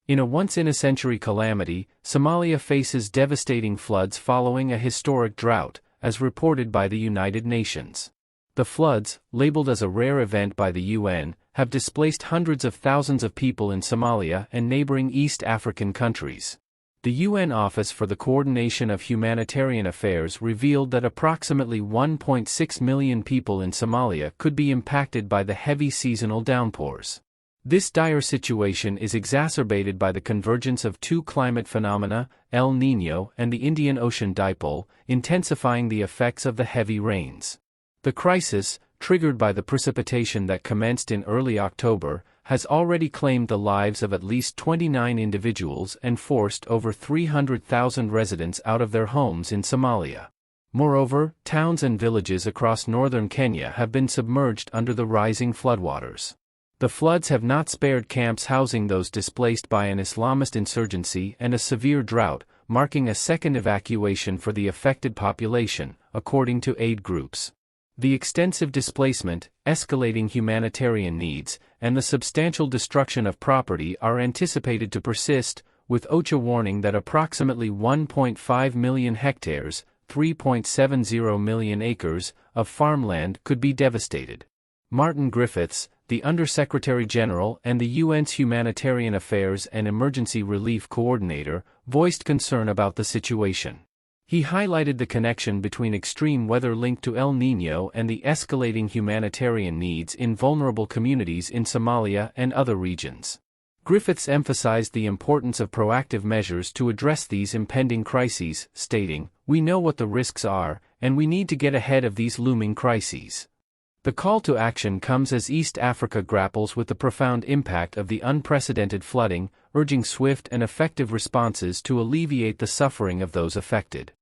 In a once-in-a-century calamity, Somalia faces devastating floods following a historic drought, as reported by the United Nations. The floods, labeled as a rare event by the UN, have displaced hundreds of thousands of people in Somalia and neighboring East African countries. The UN Office for the Coordination of Humanitarian Affairs revealed that approximately 1.6 million people in Somalia could be impacted by the heavy seasonal downpours. This dire situation is exacerbated by the convergence of two climate phenomena, El Niño and the Indian Ocean dipole, intensifying the effects of the heavy rains. The crisis, triggered by the precipitation that commenced in early October, has already claimed the lives of at least 29 individuals and forced over 300,000 residents out of their homes in Somalia. Moreover, towns and villages across northern Kenya have been submerged under the rising floodwaters. The floods have not spared camps housing those displaced by an Islamist insurgency and a severe drought, marking a second evacuation for the affected population, according to aid groups. The extensive displacement, escalating humanitarian needs, and the substantial destruction of property are anticipated to persist, with OCHA warning that approximately 1.5 million hectares, 3.70 million acres, of farmland could be devastated. Martin Griffiths, the Undersecretary-General and the UN's Humanitarian Affairs and Emergency Relief Coordinator, voiced concern about the situation. He highlighted the connection between extreme weather linked to El Niño and the escalating humanitarian needs in vulnerable communities in Somalia and other regions. Griffiths emphasized the importance of proactive measures to address these impending crises, stating, "We know what the risks are, and we need to get ahead of these looming crises." The call to action comes as East Africa grapples with the profound impact of the unprecedented flooding, urging swift and effective responses to alleviate the suffering of those affected.